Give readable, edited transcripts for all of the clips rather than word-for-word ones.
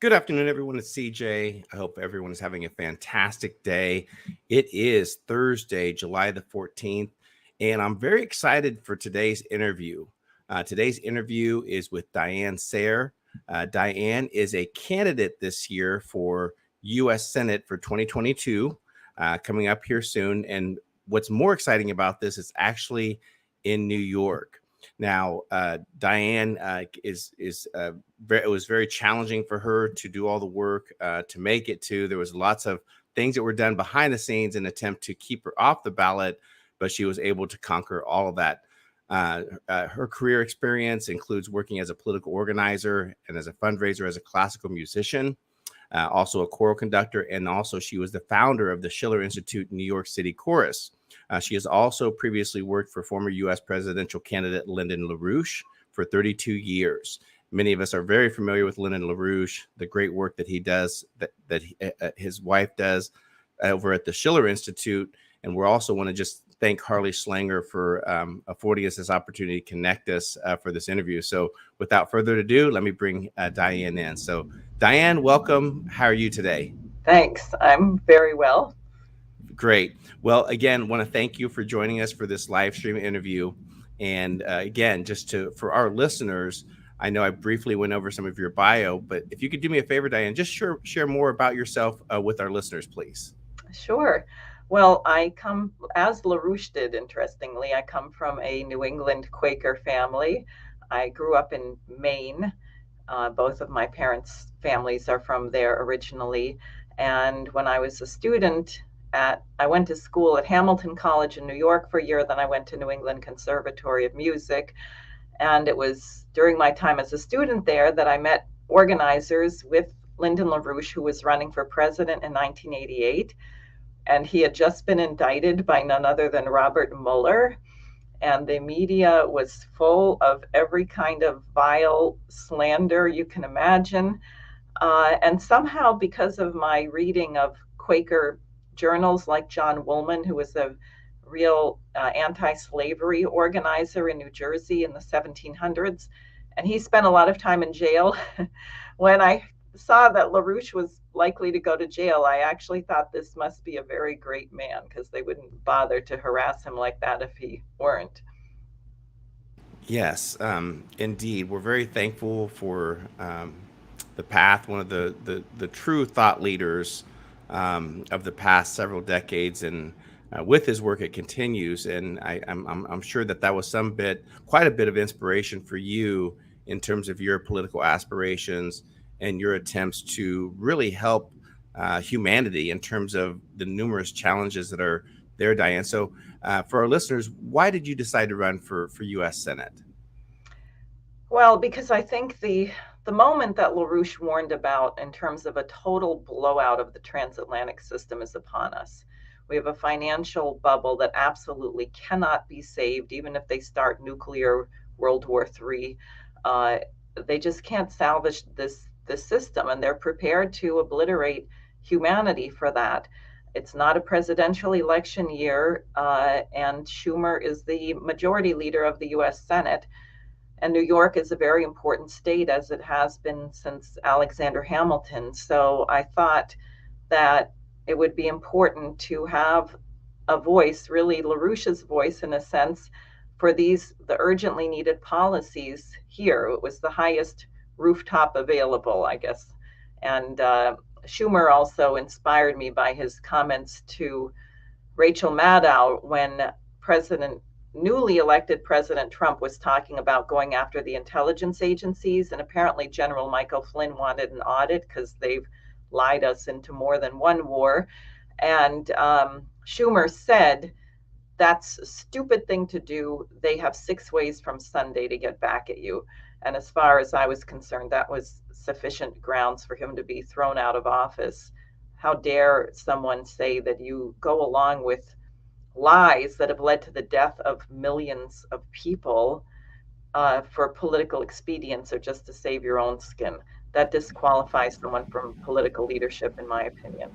Good afternoon, everyone. It's CJ. I hope everyone is having a fantastic day. It is Thursday, July the 14th, and I'm very excited for today's interview. Today's interview is with Diane Sare. Diane is a candidate this year for U.S. Senate for 2022, coming up here soon. And what's more exciting about this is actually in New York. Now, Diane it was very challenging for her to do all the work to make it to. There was lots of things that were done behind the scenes in an attempt to keep her off the ballot, but she was able to conquer all of that. Her career experience includes working as a political organizer and as a fundraiser as a classical musician, also a choral conductor, and also she was the founder of the Schiller Institute New York City Chorus. She has also previously worked for former U.S. presidential candidate Lyndon LaRouche for 32 years. Many of us are very familiar with Lyndon LaRouche, the great work that he does, his wife does over at the Schiller Institute. And we also want to just thank Harley Schlanger for affording us this opportunity to connect us for this interview. So without further ado, let me bring Diane in. So Diane, welcome. How are you today? Thanks. I'm very well. Great. Well, again, want to thank you for joining us for this live stream interview. And again, for our listeners, I know I briefly went over some of your bio, but if you could do me a favor, Diane, just share more about yourself with our listeners, please. Sure. Well, I come, as LaRouche did, interestingly, I come from a New England Quaker family. I grew up in Maine. Both of my parents' families are from there originally. And when I was a student, I went to school at Hamilton College in New York for a year, then I went to New England Conservatory of Music. And it was during my time as a student there that I met organizers with Lyndon LaRouche, who was running for president in 1988. And he had just been indicted by none other than Robert Mueller. And the media was full of every kind of vile slander you can imagine. And somehow, because of my reading of Quaker journals like John Woolman, who was a real anti-slavery organizer in New Jersey in the 1700s, and he spent a lot of time in jail. When I saw that LaRouche was likely to go to jail, I actually thought this must be a very great man, because they wouldn't bother to harass him like that if he weren't. Yes, indeed. We're very thankful for the path, one of the true thought leaders of the past several decades, and with his work, it continues. And I'm sure that was quite a bit of inspiration for you in terms of your political aspirations and your attempts to really help humanity in terms of the numerous challenges that are there, Diane. So for our listeners, why did you decide to run for U.S. Senate? Well, because I think the moment that LaRouche warned about in terms of a total blowout of the transatlantic system is upon us. We have a financial bubble that absolutely cannot be saved, even if they start nuclear World War III. They just can't salvage this system, and they're prepared to obliterate humanity for that. It's not a presidential election year, and Schumer is the majority leader of the U.S. Senate. And New York is a very important state, as it has been since Alexander Hamilton. So I thought that it would be important to have a voice, really LaRouche's voice in a sense, for the urgently needed policies here. It was the highest rooftop available, I guess. And Schumer also inspired me by his comments to Rachel Maddow when newly elected President Trump was talking about going after the intelligence agencies. And apparently General Michael Flynn wanted an audit because they've lied us into more than one war. And Schumer said, that's a stupid thing to do. They have 6 ways from Sunday to get back at you. And as far as I was concerned, that was sufficient grounds for him to be thrown out of office. How dare someone say that you go along with lies that have led to the death of millions of people for political expedience or just to save your own skin? That disqualifies someone from political leadership, in my opinion.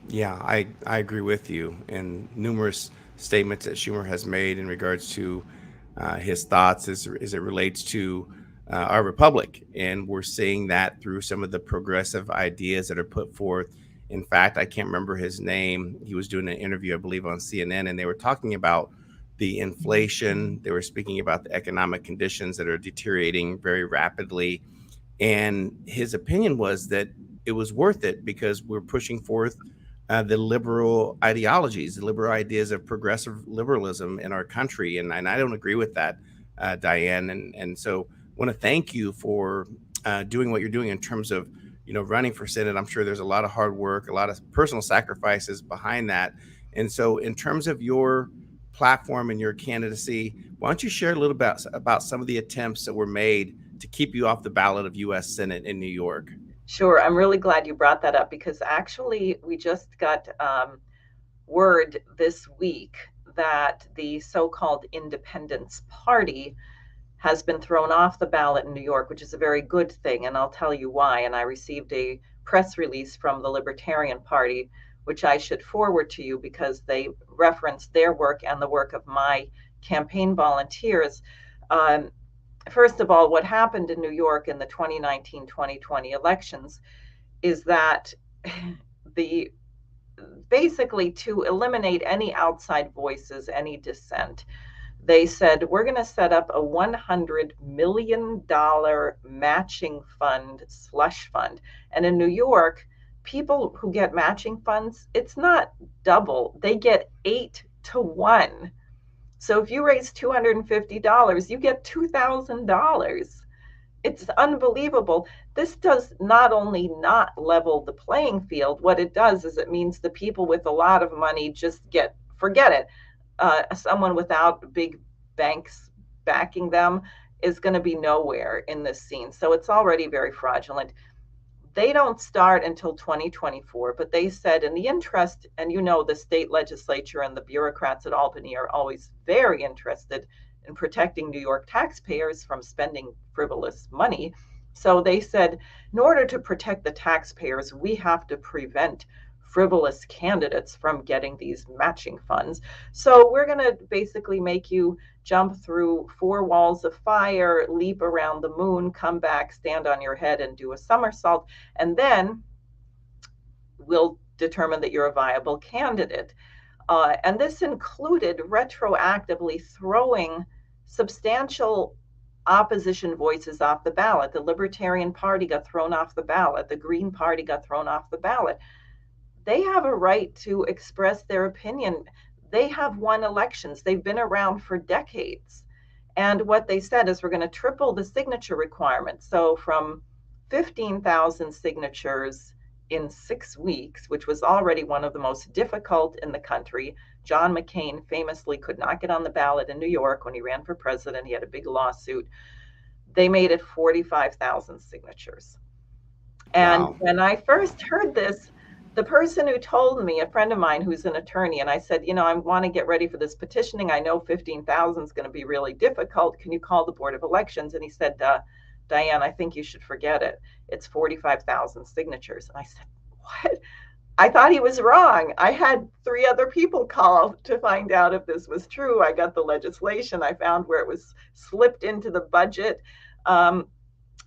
Yeah, I agree with you. And numerous statements that Schumer has made in regards to his thoughts as it relates to our republic. And we're seeing that through some of the progressive ideas that are put forth. In fact, I can't remember his name. He was doing an interview, I believe, on CNN, and they were talking about the inflation. They were speaking about the economic conditions that are deteriorating very rapidly. And his opinion was that it was worth it because we're pushing forth the liberal ideologies, the liberal ideas of progressive liberalism in our country. And I don't agree with that, Diane. And so I want to thank you for doing what you're doing in terms of, running for Senate. I'm sure there's a lot of hard work, a lot of personal sacrifices behind that. And so in terms of your platform and your candidacy, why don't you share a little bit about some of the attempts that were made to keep you off the ballot of U.S. Senate in New York? Sure. I'm really glad you brought that up because actually we just got word this week that the so-called Independence Party has been thrown off the ballot in New York, which is a very good thing. And I'll tell you why. And I received a press release from the Libertarian Party, which I should forward to you because they referenced their work and the work of my campaign volunteers. First of all, what happened in New York in the 2019-2020 elections is that the basically to eliminate any outside voices, any dissent, they said, we're going to set up a $100 million matching fund, slush fund. And in New York, people who get matching funds, it's not double, they get 8-to-1. So if you raise $250, you get $2,000. It's unbelievable. This does not only not level the playing field, what it does is it means the people with a lot of money just forget it. Someone without big banks backing them is going to be nowhere in this scene. So it's already very fraudulent. They don't start until 2024, but they said in the interest, and the state legislature and the bureaucrats at Albany are always very interested in protecting New York taxpayers from spending frivolous money. So they said, in order to protect the taxpayers, we have to prevent frivolous candidates from getting these matching funds. So we're going to basically make you jump through 4 walls of fire, leap around the moon, come back, stand on your head, and do a somersault. And then we'll determine that you're a viable candidate. And this included retroactively throwing substantial opposition voices off the ballot. The Libertarian Party got thrown off the ballot. The Green Party got thrown off the ballot. They have a right to express their opinion. They have won elections. They've been around for decades. And what they said is we're going to triple the signature requirement. So from 15,000 signatures in 6 weeks, which was already one of the most difficult in the country. John McCain famously could not get on the ballot in New York when he ran for president. He had a big lawsuit. They made it 45,000 signatures. And Wow. when I first heard this, the person who told me, a friend of mine who's an attorney, and I said, I want to get ready for this petitioning. I know 15,000 is going to be really difficult. Can you call the Board of Elections? And he said, Diane, I think you should forget it. It's 45,000 signatures. And I said, what? I thought he was wrong. I had 3 other people call to find out if this was true. I got the legislation. I found where it was slipped into the budget, and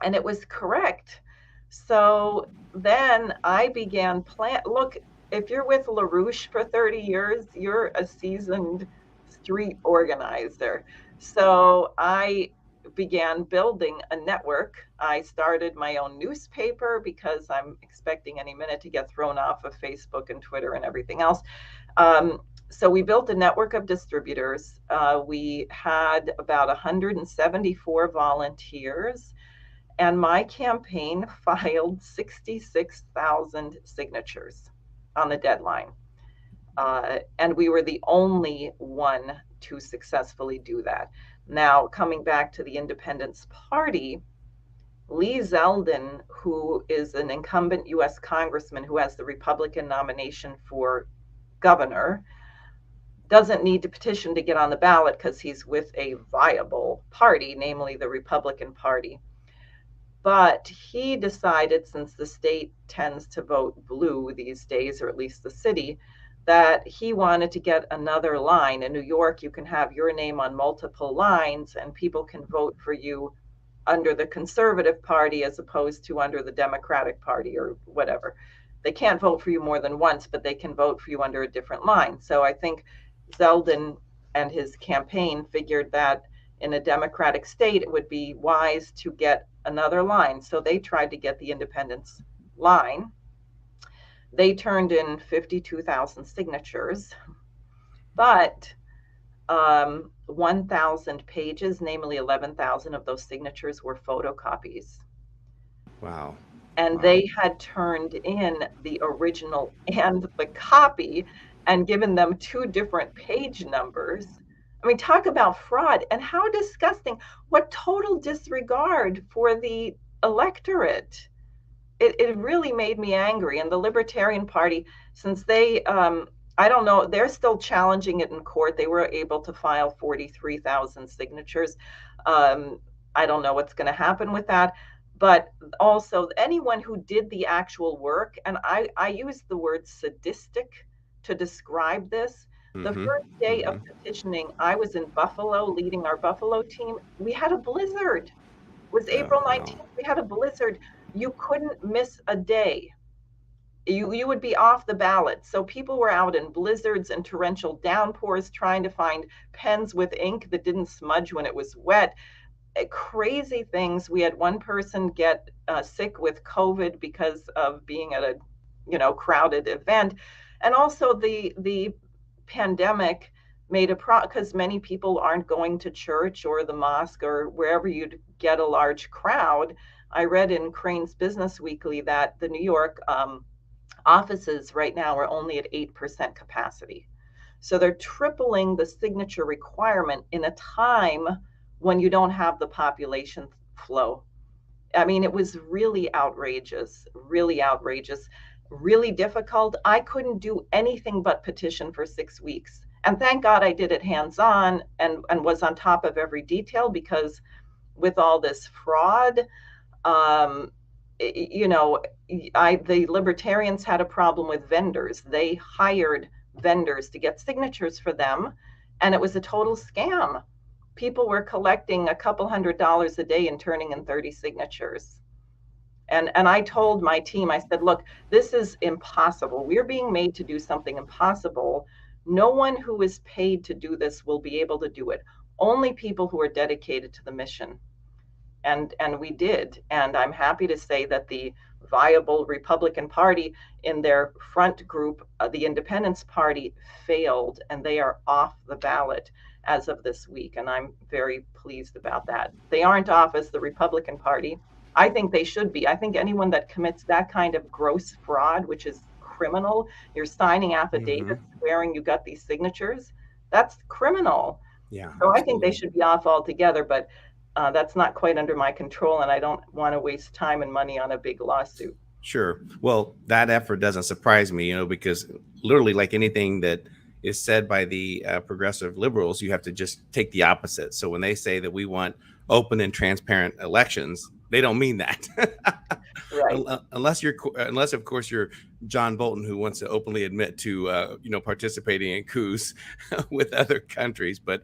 it was correct. So then I began look, if you're with LaRouche for 30 years, you're a seasoned street organizer. So I began building a network. I started my own newspaper because I'm expecting any minute to get thrown off of Facebook and Twitter and everything else. So we built a network of distributors. We had about 174 volunteers. And my campaign filed 66,000 signatures on the deadline. And we were the only one to successfully do that. Now, coming back to the Independence Party, Lee Zeldin, who is an incumbent US congressman who has the Republican nomination for governor, doesn't need to petition to get on the ballot because he's with a viable party, namely the Republican Party. But he decided, since the state tends to vote blue these days, or at least the city, that he wanted to get another line. In New York, you can have your name on multiple lines and people can vote for you under the Conservative Party as opposed to under the Democratic Party or whatever. They can't vote for you more than once, but they can vote for you under a different line. So I think Zeldin and his campaign figured that in a Democratic state, it would be wise to get another line. So they tried to get the independents line. They turned in 52,000 signatures, but 1,000 pages, namely 11,000 of those signatures were photocopies. Wow. And Wow. they had turned in the original and the copy and given them two different page numbers. I mean, talk about fraud and how disgusting. What total disregard for the electorate. It really made me angry. And the Libertarian Party, since they, I don't know, they're still challenging it in court. They were able to file 43,000 signatures. I don't know what's going to happen with that. But also, anyone who did the actual work, and I use the word sadistic to describe this. The first day of petitioning, I was in Buffalo leading our Buffalo team. We had a blizzard. It was April 19th. We had a blizzard. You couldn't miss a day. You would be off the ballot. So people were out in blizzards and torrential downpours trying to find pens with ink that didn't smudge when it was wet. Crazy things. We had one person get sick with COVID because of being at a crowded event, and also the pandemic made because many people aren't going to church or the mosque or wherever you'd get a large crowd. I read in Crane's Business Weekly that the New York offices right now are only at 8% capacity. So they're tripling the signature requirement in a time when you don't have the population flow. I mean, it was really outrageous, really difficult. I couldn't do anything but petition for 6 weeks. And thank God I did it hands-on and was on top of every detail, because with all this fraud, the Libertarians had a problem with vendors. They hired vendors to get signatures for them, and it was a total scam. People were collecting a couple $100 a day and turning in 30 signatures. And I told my team, I said, look, this is impossible. We're being made to do something impossible. No one who is paid to do this will be able to do it. Only people who are dedicated to the mission. And we did. And I'm happy to say that the viable Republican Party, in their front group, the Independence Party, failed, and they are off the ballot as of this week. And I'm very pleased about that. They aren't off as the Republican Party. I think they should be. I think anyone that commits that kind of gross fraud, which is criminal, you're signing affidavits swearing you got these signatures, that's criminal. Yeah. So I think they should be off altogether, but that's not quite under my control, and I don't want to waste time and money on a big lawsuit. Sure. Well, that effort doesn't surprise me, because literally, like anything that is said by the progressive liberals, you have to just take the opposite. So when they say that we want open and transparent elections, they don't mean that. Right. Unless of course you're John Bolton, who wants to openly admit to participating in coups with other countries. But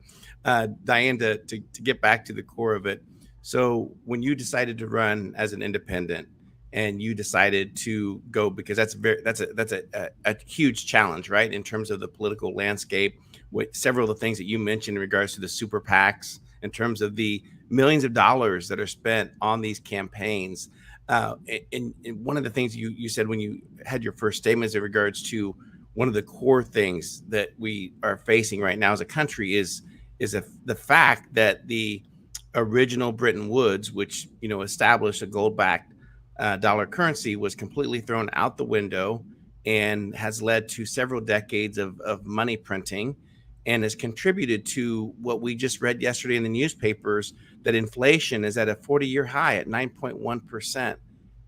Diane, to get back to the core of it, so when you decided to run as an independent and you decided to go, because that's a huge challenge, right, in terms of the political landscape, with several of the things that you mentioned in regards to the super PACs, in terms of the millions of dollars that are spent on these campaigns. And one of the things you said when you had your first statements in regards to one of the core things that we are facing right now as a country is the fact that the original Bretton Woods, which established a gold-backed dollar currency, was completely thrown out the window and has led to several decades of money printing, and has contributed to what we just read yesterday in the newspapers, that inflation is at a 40-year high at 9.1%.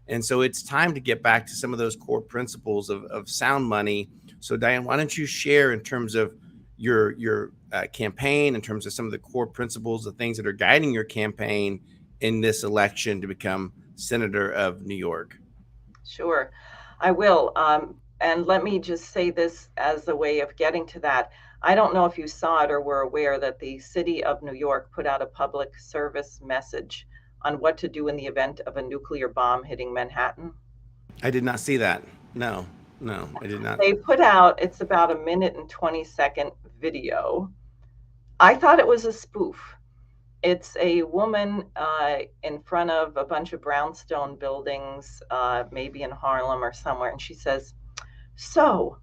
And so it's time to get back to some of those core principles of sound money. So Diane, why don't you share in terms of your campaign, in terms of some of the core principles, the things that are guiding your campaign in this election to become Senator of New York? Sure, I will. And let me just say this as a way of getting to that. I don't know if you saw it or were aware that the city of New York put out a public service message on what to do in the event of a nuclear bomb hitting Manhattan? I did not see that. No, no, I did not. They put out, it's about a minute and 20-second video. I thought it was a spoof. It's a woman in front of a bunch of brownstone buildings, maybe in Harlem or somewhere, and she says, "So,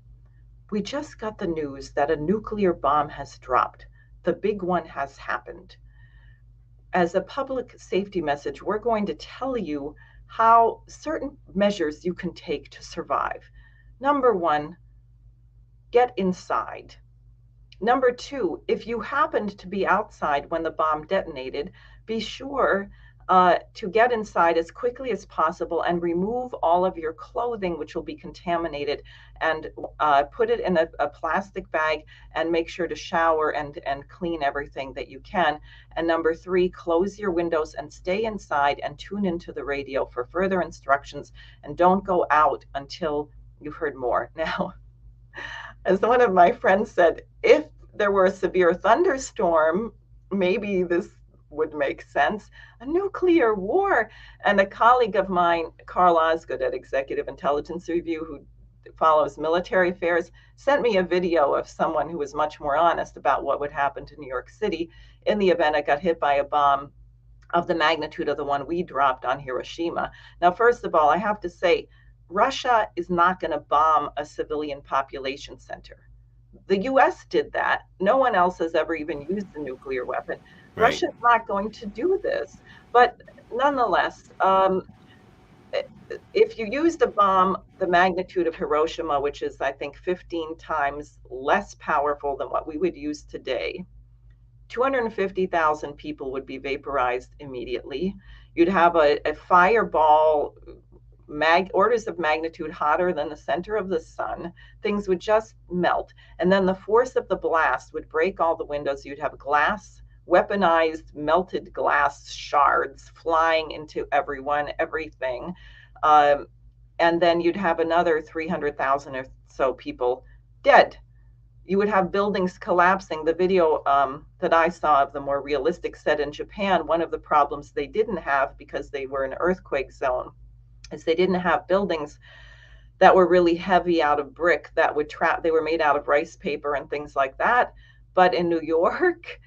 we just got the news that a nuclear bomb has dropped. The big one has happened. As a public safety message, we're going to tell you how certain measures you can take to survive. Number one, get inside. Number two, if you happened to be outside when the bomb detonated, be sure to get inside as quickly as possible and remove all of your clothing, which will be contaminated, and put it in a plastic bag and make sure to shower and clean everything that you can. And number three, close your windows and stay inside and tune into the radio for further instructions, and don't go out until you've heard more." Now, as one of my friends said, if there were a severe thunderstorm, maybe this would make sense. A nuclear war. And a colleague of mine, Carl Osgood at Executive Intelligence Review, who follows military affairs, sent me a video of someone who was much more honest about what would happen to New York City in the event it got hit by a bomb of the magnitude of the one we dropped on Hiroshima. Now, first of all, I have to say, Russia is not going to bomb a civilian population center. The US did that. No one else has ever even used a nuclear weapon. Right. Russia's not going to do this. But nonetheless, if you used a bomb the magnitude of Hiroshima, which is, I think, 15 times less powerful than what we would use today, 250,000 people would be vaporized immediately. You'd have a fireball orders of magnitude hotter than the center of the sun. Things would just melt. And then the force of the blast would break all the windows. You'd have glass, weaponized, melted glass shards flying into everyone, everything. And then you'd have another 300,000 or so people dead. You would have buildings collapsing. The video that I saw of the more realistic set in Japan, one of the problems they didn't have because they were an earthquake zone is they didn't have buildings that were really heavy out of brick that would trap. They were made out of rice paper and things like that. But in New York,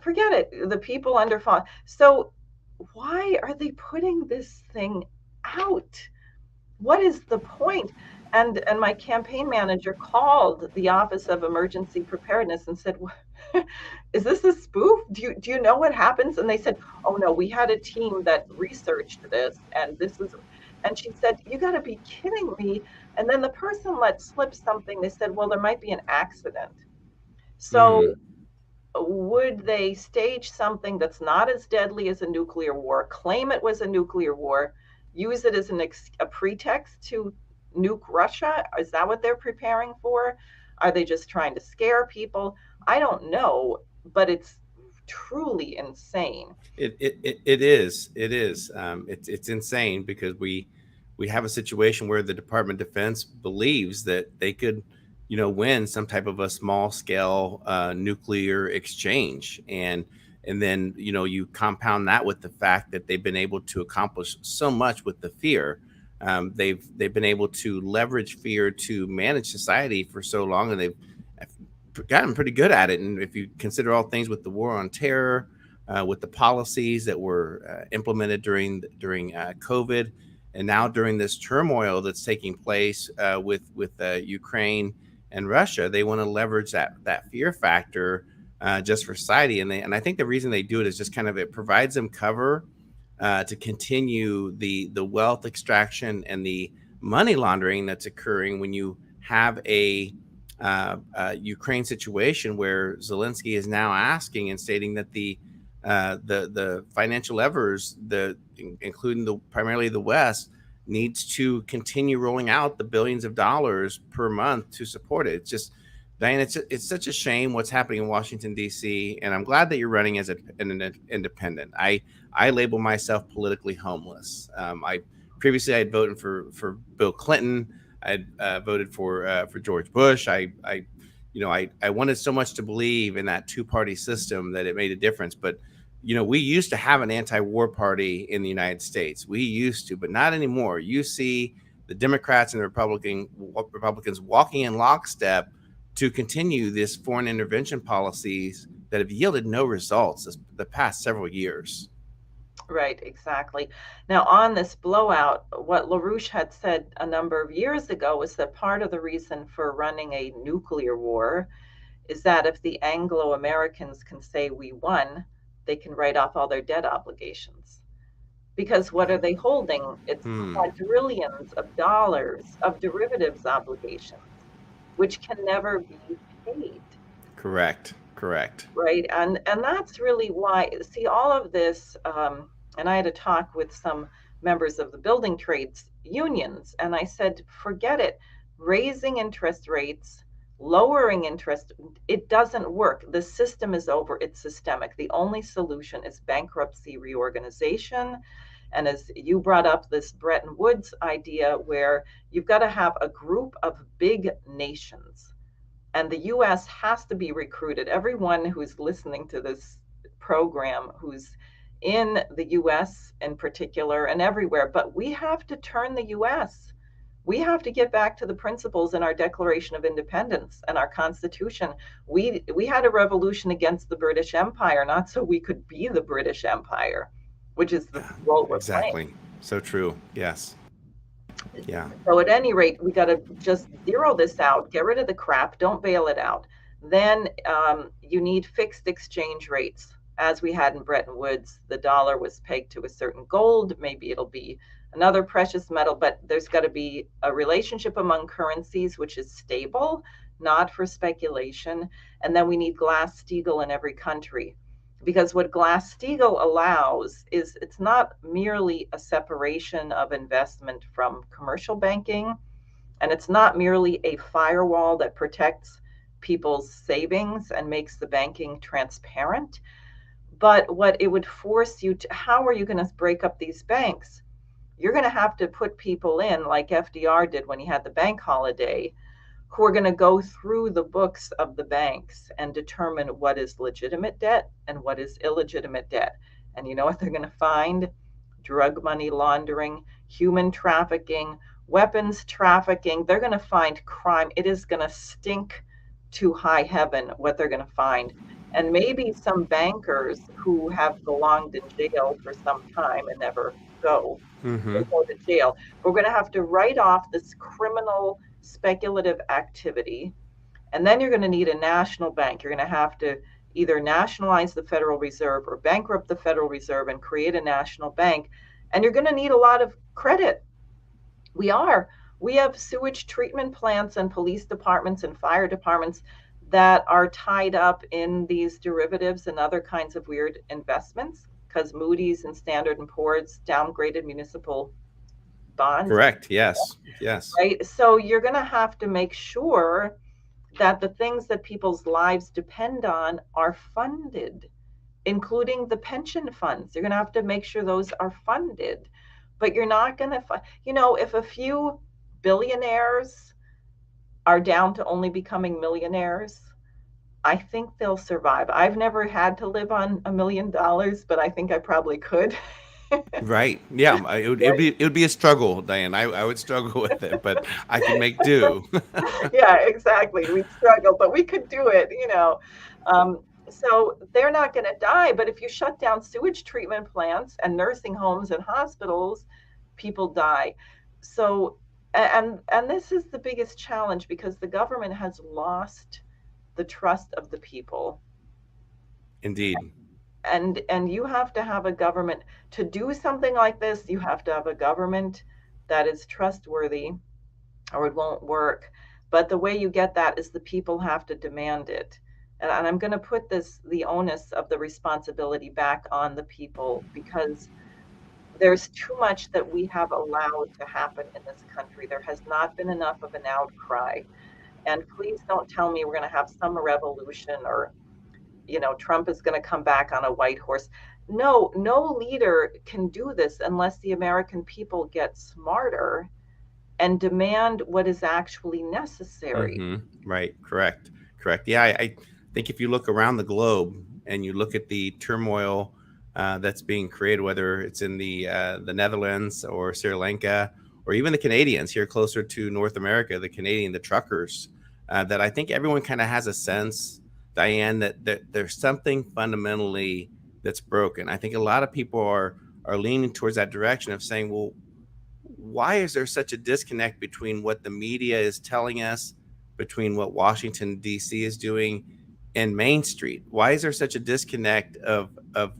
forget it. The people under fall. So why are they putting this thing out? What is the point? And my campaign manager called the Office of Emergency Preparedness and said, "Is this a spoof? Do you know what happens?" And they said, "Oh no, we had a team that researched this, and this is." And she said, "You got to be kidding me." And then the person let slip something. They said, "Well, there might be an accident." So would they stage something that's not as deadly as a nuclear war, claim it was a nuclear war, use it as a pretext to nuke Russia? Is that what they're preparing for? Are they just trying to scare people? I don't know, but it's truly insane. It is. It's insane because we have a situation where the Department of Defense believes that they could, win some type of a small scale nuclear exchange, and then you compound that with the fact that they've been able to accomplish so much with the fear. They've been able to leverage fear to manage society for so long, and they've gotten pretty good at it. And if you consider all things with the war on terror, with the policies that were implemented during COVID, and now during this turmoil that's taking place with Ukraine and Russia, they want to leverage that fear factor just for society. And I think the reason they do it is just kind of it provides them cover to continue the wealth extraction and the money laundering that's occurring when you have a Ukraine situation where Zelensky is now asking and stating that the financial levers, including primarily the West, needs to continue rolling out the billions of dollars per month to support it. It's just, Diane, it's such a shame what's happening in Washington, D.C., and I'm glad that you're running as an independent. I label myself politically homeless. Previously I had voted for Bill Clinton. I voted for George Bush. I wanted so much to believe in that two-party system that it made a difference. But we used to have an anti-war party in the United States. We used to, but not anymore. You see the Democrats and the Republicans walking in lockstep to continue this foreign intervention policies that have yielded no results the past several years. Right, exactly. Now, on this blowout, what LaRouche had said a number of years ago was that part of the reason for running a nuclear war is that if the Anglo Americans can say we won, they can write off all their debt obligations. Because what are they holding? It's quadrillions of dollars of derivatives obligations, which can never be paid. Correct. Right, and that's really why. See, all of this, and I had a talk with some members of the building trades unions, and I said, forget it. Raising interest rates, lowering interest, it doesn't work. The system is over. It's systemic. The only solution is bankruptcy reorganization. And as you brought up this Bretton Woods idea, where you've got to have a group of big nations, and the US has to be recruited. Everyone who's listening to this program, who's in the US in particular and everywhere, but we have to turn the US. We have to get back to the principles in our Declaration of Independence and our Constitution. We had a revolution against the British Empire, not so we could be the British Empire, which is the role we're Exactly. playing. So true. Yes. Yeah. So at any rate, we got to just zero this out, get rid of the crap, don't bail it out. Then you need fixed exchange rates. As we had in Bretton Woods, the dollar was pegged to a certain gold. Maybe it'll be another precious metal, but there's got to be a relationship among currencies, which is stable, not for speculation. And then we need Glass-Steagall in every country. Because what Glass-Steagall allows is it's not merely a separation of investment from commercial banking, and it's not merely a firewall that protects people's savings and makes the banking transparent, but what it would force you to, how are you going to break up these banks? You're going to have to put people in, like FDR did when he had the bank holiday, who are going to go through the books of the banks and determine what is legitimate debt and what is illegitimate debt. And you know what they're going to find? Drug money laundering, human trafficking, weapons trafficking. They're going to find crime. It is going to stink to high heaven what they're going to find. And maybe some bankers who have belonged in jail for some time and never go to jail. We're going to have to write off this criminal speculative activity. And then you're going to need a national bank. You're going to have to either nationalize the Federal Reserve or bankrupt the Federal Reserve and create a national bank. And you're going to need a lot of credit. We have sewage treatment plants and police departments and fire departments that are tied up in these derivatives and other kinds of weird investments because Moody's and Standard & Poor's downgraded municipal bonds. Correct. Yes. Right. So you're going to have to make sure that the things that people's lives depend on are funded, including the pension funds. You're going to have to make sure those are funded. But you're not going to, if a few billionaires are down to only becoming millionaires, I think they'll survive. I've never had to live on $1 million, but I think I probably could. Right. Yeah. It would be a struggle, Diane. I would struggle with it, but I can make do. Yeah, exactly. We'd struggle, but we could do it, So they're not going to die. But if you shut down sewage treatment plants and nursing homes and hospitals, people die. So, and this is the biggest challenge because the government has lost the trust of the people. Indeed. And you have to have a government to do something like this. You have to have a government that is trustworthy, or it won't work. But the way you get that is the people have to demand it. And I'm going to put the onus of the responsibility back on the people, because there's too much that we have allowed to happen in this country. There has not been enough of an outcry. And please don't tell me we're going to have some revolution, or Trump is going to come back on a white horse. No leader can do this unless the American people get smarter and demand what is actually necessary. Right. Correct. Yeah. I think if you look around the globe and you look at the turmoil that's being created, whether it's in the Netherlands or Sri Lanka, or even the Canadians here closer to North America, the truckers, that I think everyone kind of has a sense, Diane, that there's something fundamentally that's broken. I think a lot of people are leaning towards that direction of saying, well, why is there such a disconnect between what the media is telling us, between what Washington D.C. is doing, and Main Street? Why is there such a disconnect of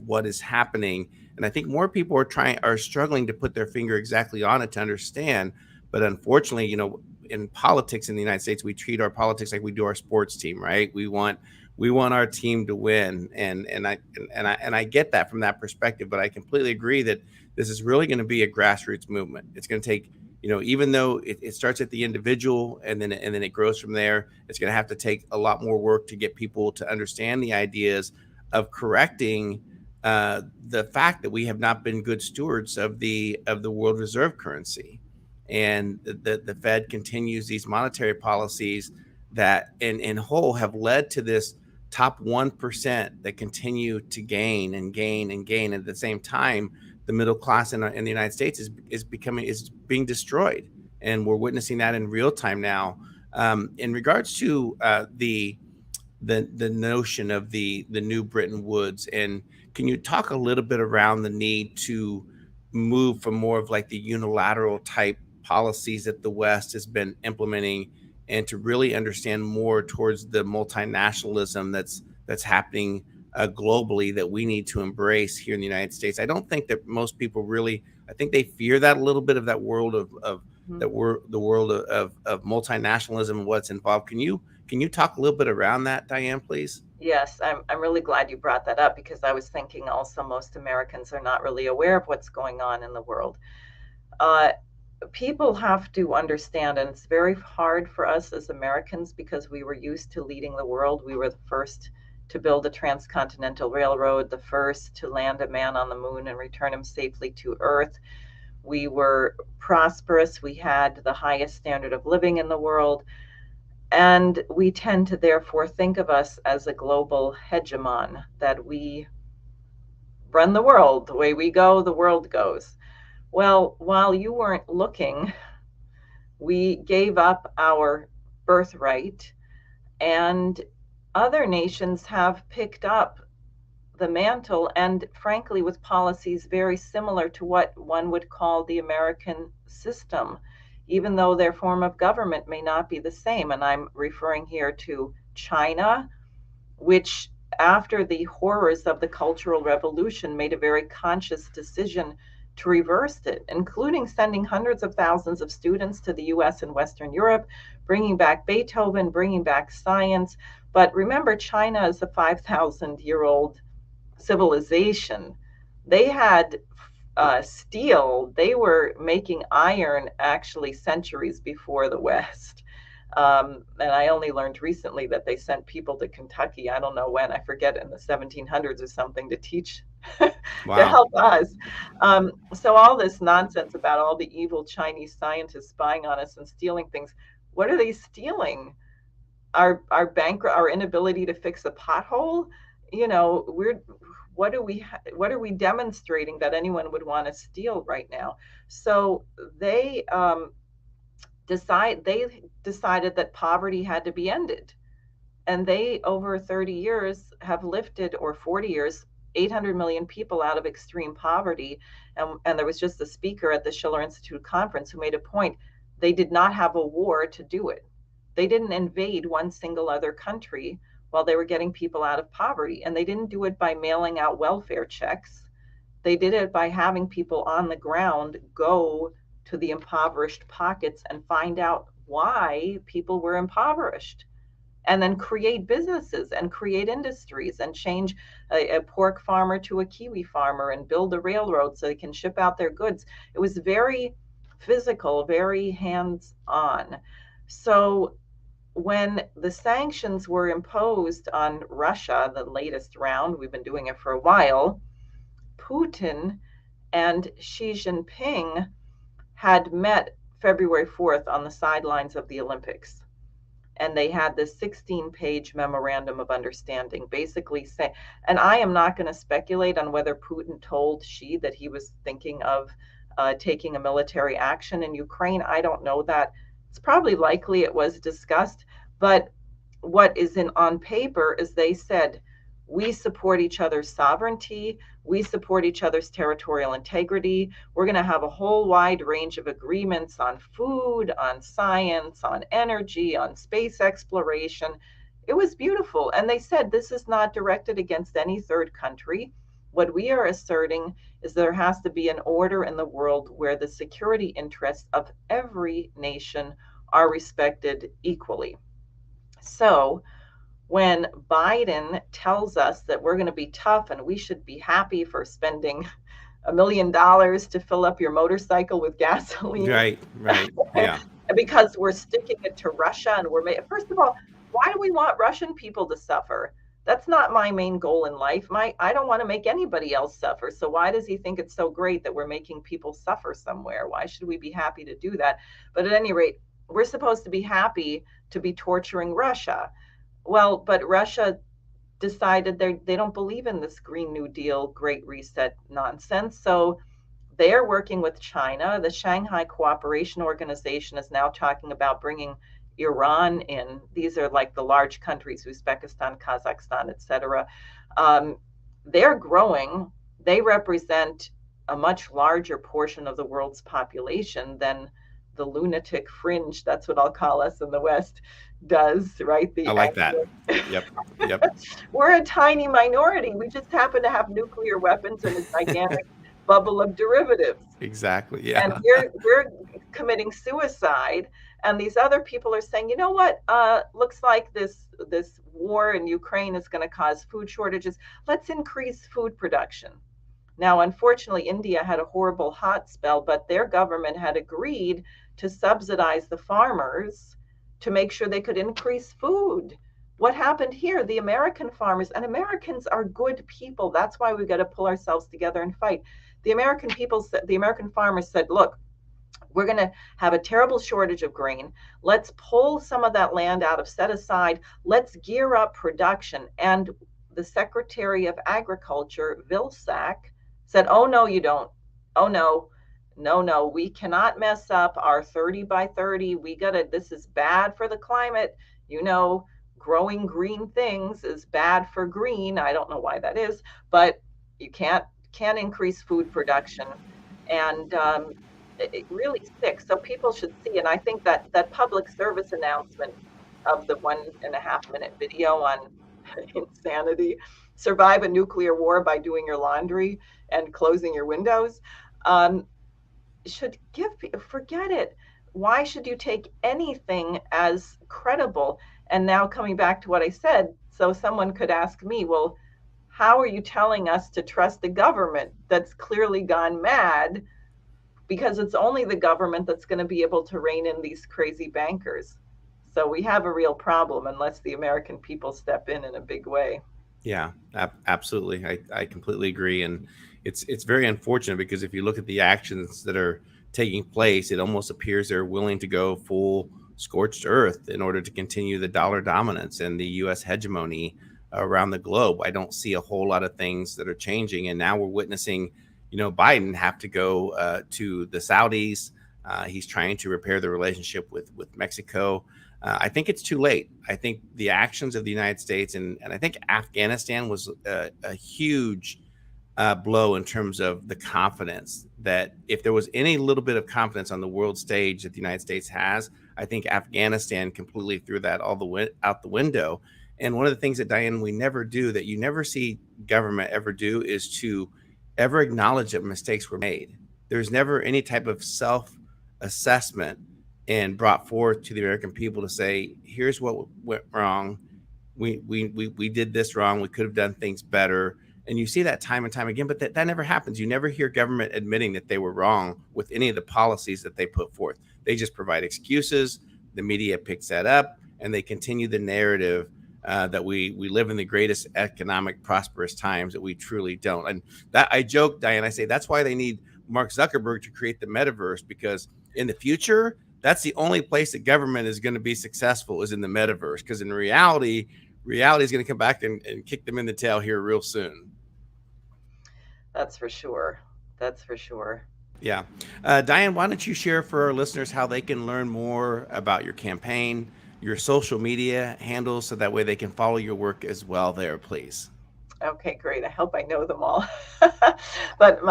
what is happening? And I think more people are struggling to put their finger exactly on it to understand. But unfortunately, in politics in the United States, we treat our politics like we do our sports team, right? We want our team to win, and I get that from that perspective. But I completely agree that this is really going to be a grassroots movement. It's going to take, even though it starts at the individual and then it grows from there, it's going to have to take a lot more work to get people to understand the ideas of correcting the fact that we have not been good stewards of the world reserve currency, and the Fed continues these monetary policies that in whole have led to this top 1% that continue to gain and gain and gain. At the same time, the middle class in the United States is being destroyed, and we're witnessing that in real time now. In regards to the notion of the new Bretton Woods, and can you talk a little bit around the need to move from more of like the unilateral type policies that the West has been implementing, and to really understand more towards the multinationalism that's happening globally, that we need to embrace here in the United States? I don't think that most people really, I think they fear that a little bit, of that world of that we're the world of multinationalism and what's involved. Can you talk a little bit around that, Diane, please? Yes, I'm really glad you brought that up, because I was thinking also most Americans are not really aware of what's going on in the world. People have to understand, and it's very hard for us as Americans because we were used to leading the world. We were the first to build a transcontinental railroad, the first to land a man on the moon and return him safely to Earth. We were prosperous. We had the highest standard of living in the world. And we tend to therefore think of us as a global hegemon, that we run the world. The way we go, the world goes. Well, while you weren't looking, we gave up our birthright, and other nations have picked up the mantle, and frankly, with policies very similar to what one would call the American system, even though their form of government may not be the same. And I'm referring here to China, which, after the horrors of the Cultural Revolution, made a very conscious decision to reverse it, including sending hundreds of thousands of students to the US and Western Europe, bringing back Beethoven, bringing back science. But remember, China is a 5,000-year-old civilization. They had steel. They were making iron actually centuries before the West. And I only learned recently that they sent people to Kentucky, I don't know when, I forget, in the 1700s or something, to teach, to Wow. help us. So all this nonsense about all the evil Chinese scientists spying on us and stealing things, what are they stealing? Our inability to fix a pothole? What are we demonstrating that anyone would want to steal right now? So they decided that poverty had to be ended, and they, over 30 years, have lifted, or 40 years, 800 million people out of extreme poverty. And there was just a speaker at the Schiller Institute conference who made a point. They did not have a war to do it. They didn't invade one single other country while they were getting people out of poverty. And they didn't do it by mailing out welfare checks. They did it by having people on the ground go to the impoverished pockets and find out why people were impoverished, and then create businesses and create industries, and change a pork farmer to a kiwi farmer, and build a railroad so they can ship out their goods. It was very physical, very hands-on. So when the sanctions were imposed on Russia, the latest round, we've been doing it for a while, Putin and Xi Jinping had met February 4th on the sidelines of the Olympics. and they had this 16-page memorandum of understanding basically saying, and I am not going to speculate on whether Putin told Xi that he was thinking of taking a military action in Ukraine. I don't know that. It's probably likely it was discussed, but what is on paper is they said, we support each other's sovereignty, we support each other's territorial integrity. We're going to have a whole wide range of agreements on food, on science, on energy, on space exploration. It was beautiful. And they said this is not directed against any third country. What we are asserting is there has to be an order in the world where the security interests of every nation are respected equally. So when Biden tells us that we're going to be tough and we should be happy for spending $1 million to fill up your motorcycle with gasoline. Right. Yeah. Because we're sticking it to Russia and first of all, why do we want Russian people to suffer? That's not my main goal in life. I don't want to make anybody else suffer. So why does he think it's so great that we're making people suffer somewhere? Why should we be happy to do that? But at any rate, we're supposed to be happy to be torturing Russia. Well, but Russia decided they don't believe in this Green New Deal, Great Reset nonsense. So they're working with China. The Shanghai Cooperation Organization is now talking about bringing Iran in. These are like the large countries, Uzbekistan, Kazakhstan, etc. They're growing. They represent a much larger portion of the world's population than the lunatic fringe, that's what I'll call us in the West, does, right? I like that. Yep. We're a tiny minority. We just happen to have nuclear weapons and a gigantic bubble of derivatives. Exactly. Yeah. And we're committing suicide. And these other people are saying, you know what? Looks like this war in Ukraine is going to cause food shortages. Let's increase food production. Now, unfortunately, India had a horrible hot spell, but their government had agreed to subsidize the farmers to make sure they could increase food. What happened here? The American farmers, and Americans are good people. That's why we've got to pull ourselves together and fight. The American farmers said, look, we're going to have a terrible shortage of grain. Let's pull some of that land out of set aside. Let's gear up production. And the Secretary of Agriculture, Vilsack, said, oh, no, you don't. Oh, no, we cannot mess up our 30 by 30. This is bad for the climate. Growing green things is bad for green. I don't know why that is, but you can't increase food production. And it really sticks. So people should see. And I think that public service announcement of the 1.5 minute video on insanity, survive a nuclear war by doing your laundry and closing your windows, should give people, forget it. Why should you take anything as credible? And now coming back to what I said, so someone could ask me, well, how are you telling us to trust the government that's clearly gone mad? Because it's only the government that's going to be able to rein in these crazy bankers. So we have a real problem unless the American people step in a big way. Yeah, absolutely. I completely agree. And it's very unfortunate because if you look at the actions that are taking place, it almost appears they're willing to go full scorched earth in order to continue the dollar dominance and the U.S. hegemony around the globe. I don't see a whole lot of things that are changing. And now we're witnessing, Biden have to go to the Saudis. He's trying to repair the relationship with Mexico. I think it's too late. I think the actions of the United States and I think Afghanistan was a huge blow in terms of the confidence that if there was any little bit of confidence on the world stage that the United States has, I think Afghanistan completely threw that out the window. And one of the things that, Diane, we never do, that you never see government ever do, is to ever acknowledge that mistakes were made. There's never any type of self-assessment and brought forth to the American people to say, here's what went wrong. We did this wrong. We could have done things better. And you see that time and time again, but that never happens. You never hear government admitting that they were wrong with any of the policies that they put forth. They just provide excuses. The media picks that up and they continue the narrative that we live in the greatest economic prosperous times, that we truly don't. And that, I joke, Diane, I say that's why they need Mark Zuckerberg to create the metaverse, because in the future, that's the only place that government is going to be successful is in the metaverse, because in reality is going to come back and kick them in the tail here real soon. That's for sure. That's for sure. Yeah. Diane, why don't you share for our listeners how they can learn more about your campaign, your social media handles, so that way they can follow your work as well there, please. Okay, great. I hope I know them all. But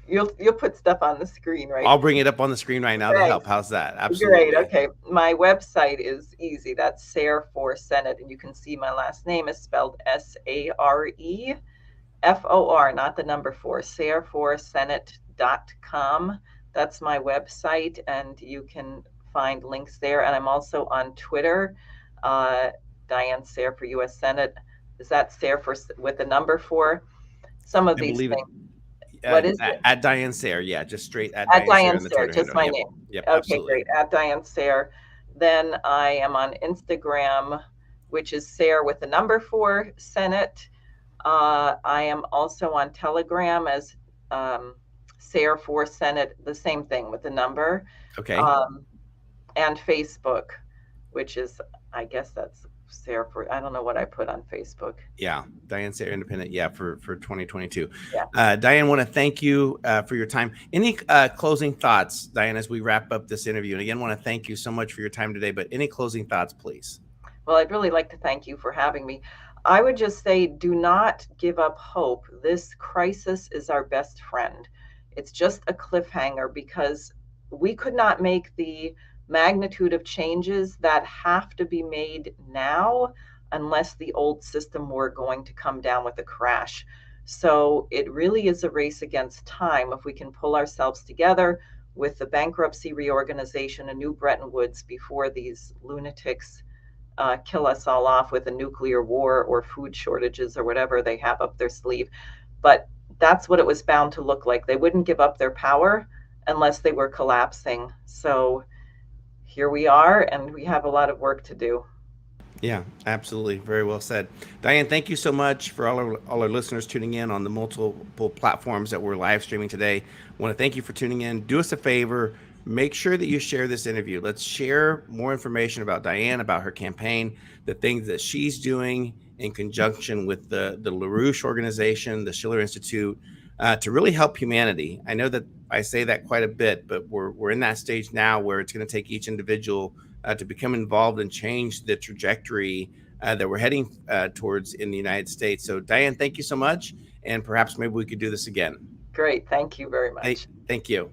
you'll put stuff on the screen, right? I'll bring it up on the screen right now to Thanks. help. How's that? Great. Absolutely. Okay. My website is easy. That's Sare for Senate, and you can see my last name is spelled SAREFOR, not the number 4, sareforsenate.com. That's my website, and you can find links there. And I'm also on Twitter, Diane Sare for U.S. Senate. Is that Sare for with the number 4? Some of I these believe things. it. What is it? At Diane Sare. Yeah, just straight at At Diane Sare Diane on the Sare, Twitter just handle. my Yep. name. Yep. Okay, Absolutely. great. At Diane Sare. Then I am on Instagram, which is Sare with the number 4 Senate. I am also on Telegram as Sare for Senate, the same thing with the number. Okay. And Facebook, which is, I guess that's Sare for, I don't know what I put on Facebook. Yeah, Diane Sare Independent. Yeah, for 2022. Yeah. Diane, want to thank you for your time. Any closing thoughts, Diane, as we wrap up this interview? And again, want to thank you so much for your time today. But any closing thoughts, please? Well, I'd really like to thank you for having me. I would just say, do not give up hope. This crisis is our best friend. It's just a cliffhanger because we could not make the magnitude of changes that have to be made now unless the old system were going to come down with a crash. So it really is a race against time. If we can pull ourselves together with the bankruptcy reorganization and new Bretton Woods before these lunatics kill us all off with a nuclear war or food shortages or whatever they have up their sleeve. But that's what it was bound to look like. They wouldn't give up their power unless they were collapsing. So here we are, and we have a lot of work to do. Yeah, absolutely. Very well said. Diane, thank you so much for all our listeners tuning in on the multiple platforms that we're live streaming today. I want to thank you for tuning in. Do us a favor. Make sure that you share this interview. Let's share more information about Diane, about her campaign, the things that she's doing in conjunction with the LaRouche organization, the Schiller Institute, to really help humanity. I know that I say that quite a bit, but we're in that stage now where it's going to take each individual to become involved and change the trajectory that we're heading towards in the United States. So, Diane, thank you so much. And perhaps maybe we could do this again. Great. Thank you very much. Hey, thank you.